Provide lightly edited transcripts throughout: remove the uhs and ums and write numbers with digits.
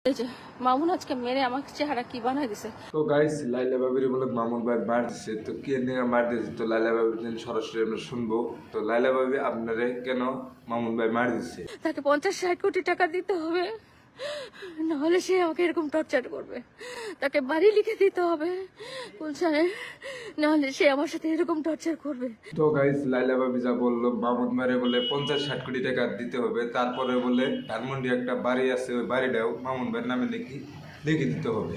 এই যে মামুন আজকে মেরে আমাকে চেহারা কি বানাই দিছে। তো গাইস লাইলা বাবির বলে মামুন ভাই মার দিছে, তো কি নিয়ে মার দিছে তো লাইলা বাবির দিন সরাসরি আমরা শুনবো। তো লাইলা বাবি আপনারে কেন মামুন ভাই মার দিছে? তাকে 50-60 কোটি টাকা দিতে হবে, নাহলে সে আমাকে এরকম টর্চার করবে। তাকে বাড়ি লিখে দিতে হবে গুলশানে, নাহলে সে আমার সাথে এরকম টর্চার করবে। তো গাইস লাইলা বাবি যা বললো মামুন ভাইরে বলে 50-60 কোটি টাকা দিতে হবে, তারপরে বলে ধানমন্ডি একটা বাড়ি আছে ওই বাড়িটাও মামুন ভাইয়ের নামে লিখে দিতে হবে।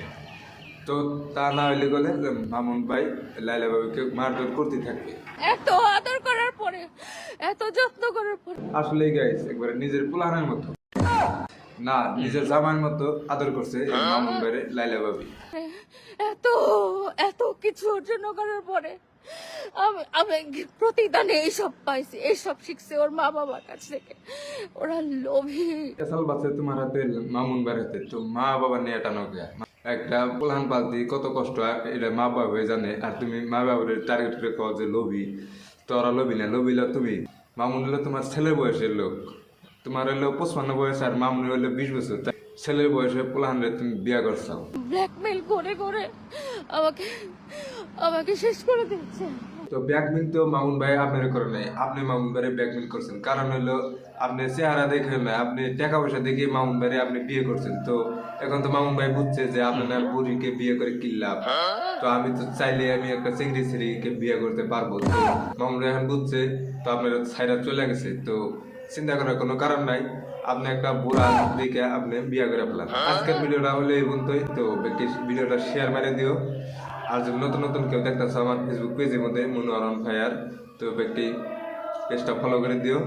তো তা না হইলে বলে মামুন ভাই লাইলা বাবিকে মারধর করতে থাকবে। এত আদর করার পরে, এত যত্ন করার পরে আসলে গাইস একবারে নিজের পোলাহানের মতো না, নিজের জামাইয়ের মতো আদর করছে এই মামুন ভাইরে লাইলা বাবি। এত এত কিছু অর্জন করার পরে আমি আমি প্রতিদানে এইসব পাইছি, এইসব শিখছে ওর মা বাবার কাছ থেকে। ওরা লোভী। এসাল বাচ্চা তোমার হাতে মামুন ভাইয়ের হাতে, তো মা বাবা নিয়ে টানো কে? একটা পোলাহান পালতি কত কষ্ট এটা মা বাবা জানে, আর তুমি মা বাবার টার্গেট করে কও যে লোভী। তো ওরা লোভী না, লোভী তুমি। মামুন হলো তোমার ছেলের বয়সের লোক, তোমার হলো 55 বয়স আর মামুন হলো 20 বছর। ছেলের বয়সে পোলাহানরে তুমি বিয়া করছো। ব্ল্যাকমেল করে করে আমাকে আমাকে শেষ করে দিচ্ছে। তো ব্ল্যাকমেল তো মামুন ভাই আপনার করে নাই, আপনি মামুন ভাইরে ব্ল্যাকমেল করছেন। কারণ হলো আপনি চেহারা দেখে না, আপনি টাকা পয়সা দেখে মামুন ভাইরে আপনি বিয়ে করছেন। তো এখন তো মামুন ভাই বুঝছে যে আপনার বুড়িকে বিয়ে করে কি লাভ। তো আমি তো চাইলে আমি একটা চিংড়ি ছেলেকে বিয়ে করতে পারবো। তো মামুন ভাই এখন বুঝছে, তো আপনার ছাইরা চলে গেছে। তো চিন্তা করার কোনো কারণ নাই, আপনি একটা বুড়া দিকে আপনি বিয়ে করে ফেলান। আজকের ভিডিওটা হলে এই পর্যন্তই। তো ভিডিওটা শেয়ার মেরে দিও। আর যদি নতুন নতুন কেউ দেখতেছো আমার ফেসবুক পেজের মধ্যে মনোয়ারণ ফায়ার, তো ব্যক্তি পেজটা ফলো করে দিও।